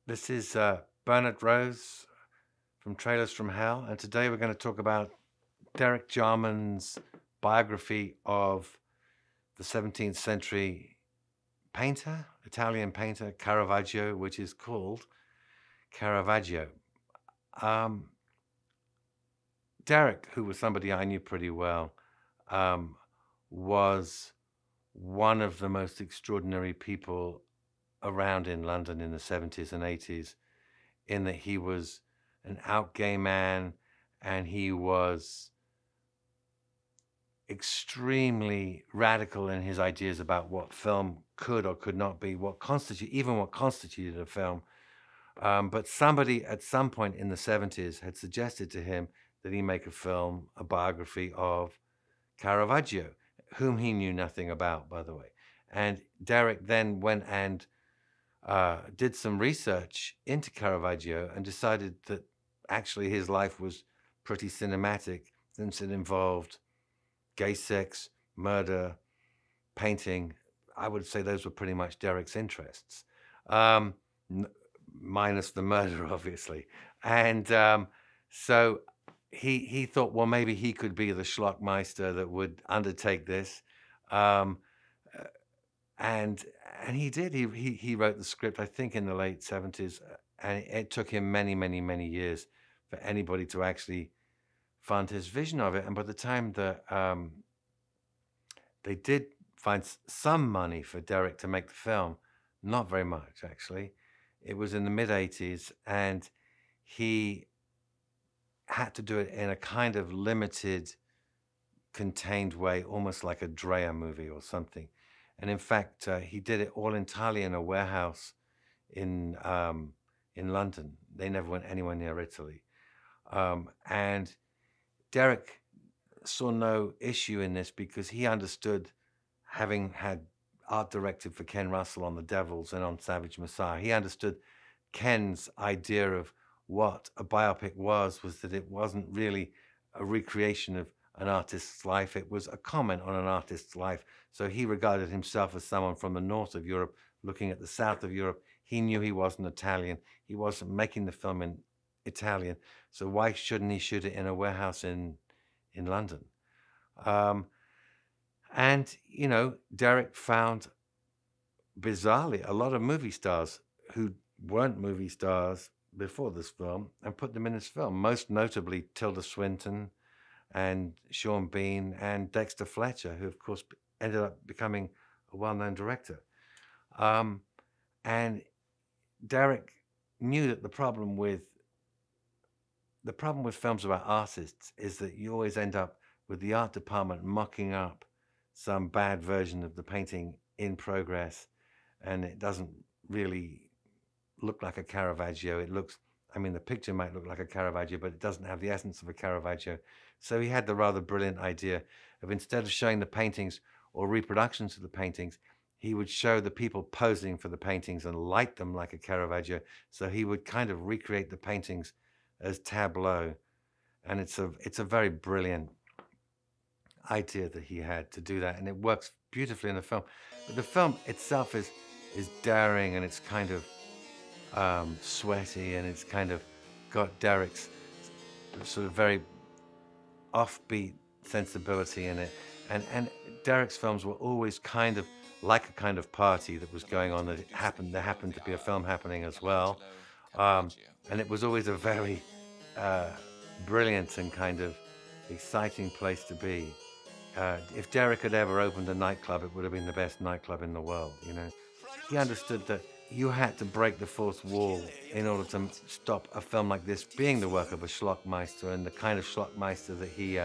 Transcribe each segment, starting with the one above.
This is Bernard Rose from Trailers from Hell, and today we're going to talk about Derek Jarman's biography of the 17th century painter, Italian painter Caravaggio, which is called Caravaggio. Um, Derek, who was somebody I knew pretty well, um, was one of the most extraordinary people around in London in the 70s and 80s, in that he was an out gay man and he was extremely radical in his ideas about what film could or could not be, what constituted a film. But somebody at some point in the 70s had suggested to him that he make a film, a biography of Caravaggio, whom he knew nothing about, by the way. And Derek then went and did some research into Caravaggio and decided that actually his life was pretty cinematic since it involved gay sex, murder, painting. I would say those were pretty much Derek's interests, um, n- minus the murder, obviously. And so he thought, well, maybe he could be the Schlockmeister that would undertake this. Um, uh, and and he did. He wrote the script, I think, in the late 70s, and it took him many, many, many years for anybody to actually fund his vision of it. And by the time that they did find some money for Derek to make the film, not very much actually. It was in the mid 80s, and he had to do it in a kind of limited, contained way, almost like a Dreyer movie or something. And in fact, he did it all entirely in a warehouse in in London. They never went anywhere near Italy. And Derek saw no issue in this because he understood, having had art directed for Ken Russell on The Devils and on Savage Messiah, he understood Ken's idea of what a biopic was that it wasn't really a recreation of an artist's life, it was a comment on an artist's life. So he regarded himself as someone from the north of Europe looking at the south of Europe. He knew he wasn't Italian. He wasn't making the film in Italian. So why shouldn't he shoot it in a warehouse in London? Um, and, Derek found, bizarrely, a lot of movie stars who weren't movie stars before this film and put them in this film, most notably Tilda Swinton and Sean Bean and Dexter Fletcher, who, of course, ended up becoming a well known director. Um, and Derek knew that the problem with films about artists is that you always end up with the art department mocking up some bad version of the painting in progress, and it doesn't really look like a Caravaggio. The picture might look like a Caravaggio, but it doesn't have the essence of a Caravaggio. So he had the rather brilliant idea of, instead of showing the paintings or reproductions of the paintings, he would show the people posing for the paintings and light them like a Caravaggio. So he would kind of recreate the paintings as tableau. And it's a very brilliant idea that he had to do that, and it works beautifully in the film. But the film itself is daring, and it's kind of sweaty, and it's kind of got Derek's sort of very offbeat sensibility in it. And Derek's films were always kind of like a kind of party that was going on. There happened to be a film happening as well, um, and it was always a very uh, brilliant and kind of exciting place to be. If Derek had ever opened a nightclub, it would have been the best nightclub in the world. He understood that you had to break the fourth wall in order to stop a film like this being the work of a Schlockmeister, and the kind of Schlockmeister that he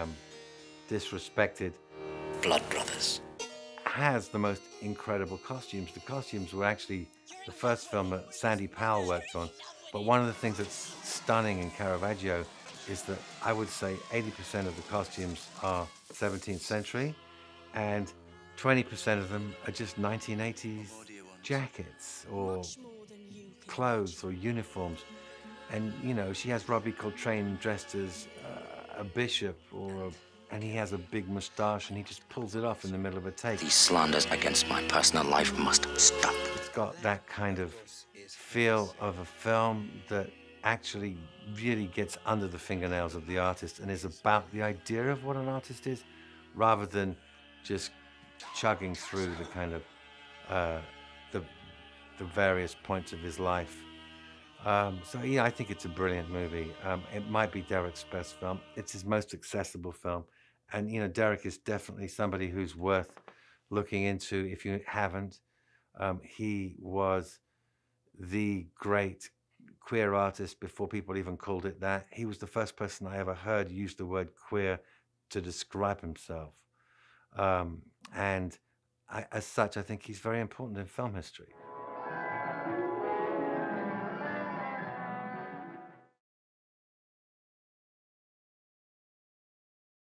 disrespected. Blood Brothers. Has the most incredible costumes. The costumes were actually the first film that Sandy Powell worked on. But one of the things that's stunning in Caravaggio is that I would say 80% of the costumes are 17th century, and 20% of them are just 1980s jackets or clothes or uniforms. And, she has Robbie Coltrane dressed as a bishop, and he has a big mustache, and he just pulls it off in the middle of a take. These slanders against my personal life must stop. It's got that kind of feel of a film that actually really gets under the fingernails of the artist and is about the idea of what an artist is, rather than just chugging through the kind of uh, the the various points of his life. So yeah, I think it's a brilliant movie. It might be Derek's best film. It's his most accessible film, and Derek is definitely somebody who's worth looking into if you haven't. He was the great queer artist before people even called it that. He was the first person I ever heard use the word queer to describe himself, and as such, I think he's very important in film history.